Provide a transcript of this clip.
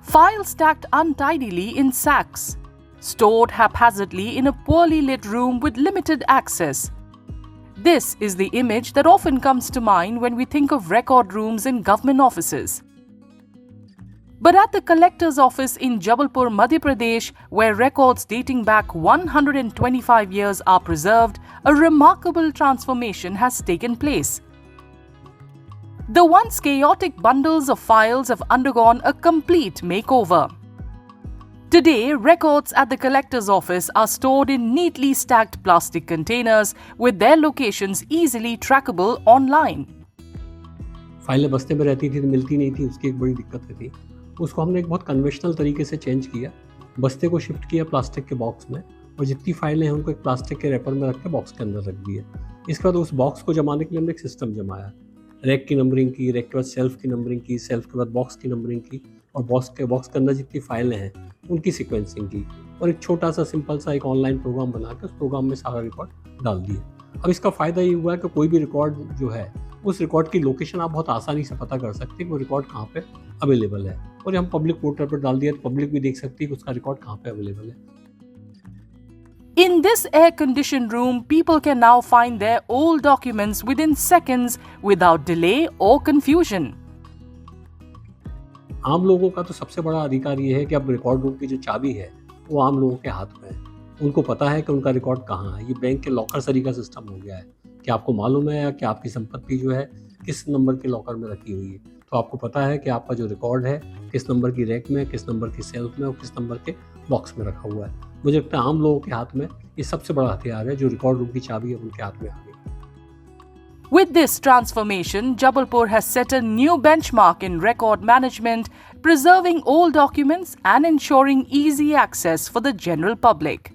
Files stacked untidily in sacks, stored haphazardly in a poorly lit room with limited access. This is the image that often comes to mind when we think of record rooms in government offices. But at the collector's office in Jabalpur, Madhya Pradesh, where records dating back 125 years are preserved, a remarkable transformation has taken place. The once chaotic bundles of files have undergone a complete makeover. Today, records at the collector's office are stored in neatly stacked plastic containers with their locations easily trackable online. फाइलें बस्ते में रहती थी तो मिलती नहीं थी, उसकी एक बड़ी दिक्कत थी। उसको हमने एक बहुत कन्वेंशनल तरीके से चेंज किया, बस्ते को शिफ्ट किया प्लास्टिक के बॉक्स में और जितनी फाइलें हैं उनको एक प्लास्टिक के रैपर में रख के बॉक्स के अंदर रख दिया। इसके बाद उस बॉक्स को जमाने के लिए हमने एक सिस्टम जमाया, रैक की नंबरिंग की, रैक के बाद सेल्फ की नंबरिंग की, सेल्फ के बाद बॉक्स की नंबरिंग की और बॉक्स के अंदर जितनी फाइलें हैं उनकी सीक्वेंसिंग की और एक छोटा सा सिंपल सा एक ऑनलाइन प्रोग्राम बना के उस प्रोग्राम में सारा रिकॉर्ड डाल दिया। अब इसका फ़ायदा ये हुआ है कि कोई भी रिकॉर्ड जो है उस रिकॉर्ड की लोकेशन आप बहुत आसानी से पता कर सकते हैं कि वो रिकॉर्ड कहाँ पे अवेलेबल है और हम पब्लिक पोर्टल पर डाल दिया तो पब्लिक भी देख सकती है कि उसका रिकॉर्ड कहाँ पे अवेलेबल है। In this air-conditioned room, people can now find their old documents within seconds without delay or confusion. आम लोगों का तो सबसे बड़ा अधिकार ये है कि अब रिकॉर्ड रूम की जो चाबी है वो आम लोगों के हाथ में है। उनको पता है कि उनका रिकॉर्ड कहाँ है। ये बैंक के लॉकर सरी का सिस्टम हो गया है कि आपको मालूम है कि आपकी संपत्ति जो है किस नंबर के लॉकर में रखी हुई है, तो आपको पता है कि आपका जो रिकॉर्ड है किस नंबर की रैक में, किस नंबर की सेल्फ में और किस नंबर के बॉक्स में रखा हुआ है। मुझे लगता है आम लोगों के हाथ में ये सबसे बड़ा हथियार है, जो रिकॉर्ड रूम की चाबी है उनके हाथ में आ गई। With this transformation, Jabalpur has set a new benchmark in record management, preserving old documents and ensuring easy access for the general public.